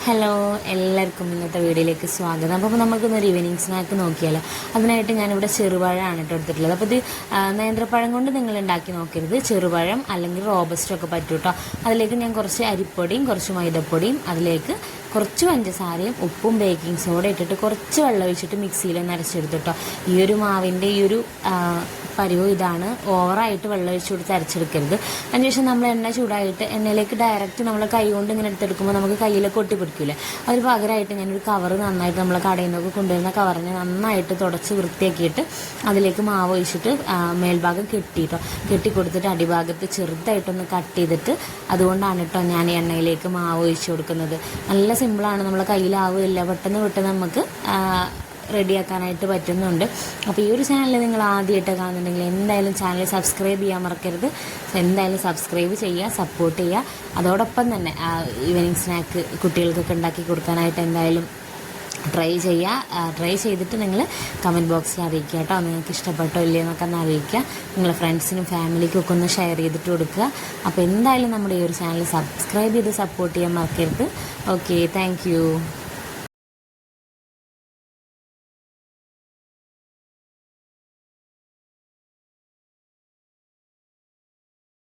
Hello, എല്ലാവർക്കും ഇന്നത്തെ വീഡിയോയിലേക്ക് സ്വാഗതം. അപ്പോൾ നമുക്കൊന്നൊരു ഈവനിങ് സ്നാക്ക് നോക്കിയാലോ. അതിനായിട്ട് ഞാനിവിടെ ചെറുപഴമാണ് കേട്ടോ എടുത്തിട്ടുള്ളത്. അപ്പോൾ ഇത് നേന്ത്രപ്പഴം കൊണ്ട് നിങ്ങൾ ഉണ്ടാക്കി നോക്കരുത്. ചെറുപഴം അല്ലെങ്കിൽ റോബസ്റ്റോ ഒക്കെ പറ്റും കേട്ടോ. അതിലേക്ക് ഞാൻ കുറച്ച് അരിപ്പൊടിയും കുറച്ച് മൈദപ്പൊടിയും അതിലേക്ക് കുറച്ച് പഞ്ചസാരയും ഉപ്പും ബേക്കിംഗ് സോഡ ഇട്ടിട്ട് കുറച്ച് വെള്ളം ഒഴിച്ചിട്ട് മിക്സിയിലൊന്ന് അരച്ചെടുത്തു കേട്ടോ. ഈ ഒരു മാവിൻ്റെ ഈ ഒരു പരിവും ഇതാണ്. ഓവറായിട്ട് വെള്ളം ഒഴിച്ച് കൊടുത്ത് അരച്ചെടുക്കരുത്. അതിനുശേഷം നമ്മൾ എണ്ണ ചൂടായിട്ട് എണ്ണയിലേക്ക് ഡയറക്റ്റ് നമ്മൾ കൈ കൊണ്ട് ഇങ്ങനെ എടുത്തെടുക്കുമ്പോൾ നമുക്ക് കയ്യിലൊക്കെ ഒട്ടിപ്പിടിക്കില്ല. അതിന് പകരമായിട്ട് ഞാനൊരു കവർ നന്നായിട്ട് നമ്മൾ കടയിൽ നിന്നൊക്കെ കൊണ്ടുവരുന്ന കവറിനെ നന്നായിട്ട് തുടച്ച് വൃത്തിയാക്കിയിട്ട് അതിലേക്ക് മാവ് ഒഴിച്ചിട്ട് മേൽഭാഗം കെട്ടി കൊടുത്തിട്ട് അടിഭാഗത്ത് ചെറുതായിട്ടൊന്ന് കട്ട് ചെയ്തിട്ട് അതുകൊണ്ടാണ് കേട്ടോ ഞാൻ എണ്ണയിലേക്ക് മാവ് ഒഴിച്ച് കൊടുക്കുന്നത്. നല്ല സിമ്പിളാണ്, നമ്മളെ കയ്യിലാവില്ല, പെട്ടെന്ന് നമുക്ക് റെഡിയാക്കാനായിട്ട് പറ്റുന്നുണ്ട്. അപ്പോൾ ഈ ഒരു ചാനൽ നിങ്ങൾ ആദ്യമായിട്ട് കാണുന്നുണ്ടെങ്കിൽ എന്തായാലും ചാനൽ സബ്സ്ക്രൈബ് ചെയ്യാൻ മറക്കരുത്. എന്തായാലും സബ്സ്ക്രൈബ് ചെയ്യുക, സപ്പോർട്ട് ചെയ്യുക. അതോടൊപ്പം തന്നെ ഈവനിങ് സ്നാക്ക് കുട്ടികൾക്കൊക്കെ ഉണ്ടാക്കി കൊടുക്കാനായിട്ട് എന്തായാലും ട്രൈ ചെയ്തിട്ട് നിങ്ങൾ കമൻറ്റ് ബോക്സിൽ അറിയിക്കുക കേട്ടോ. നിങ്ങൾക്ക് ഇഷ്ടപ്പെട്ടോ ഇല്ലയോ എന്നൊക്കെ ഒന്ന് അറിയിക്കുക. നിങ്ങളുടെ ഫ്രണ്ട്സിനും ഫാമിലിക്കും ഒക്കെ ഒന്ന് ഷെയർ ചെയ്തിട്ട് കൊടുക്കുക. അപ്പോൾ എന്തായാലും നമ്മുടെ ഈ ഒരു ചാനൽ സബ്സ്ക്രൈബ് ചെയ്ത് സപ്പോർട്ട് ചെയ്യാൻ മറക്കരുത്. Okay, thank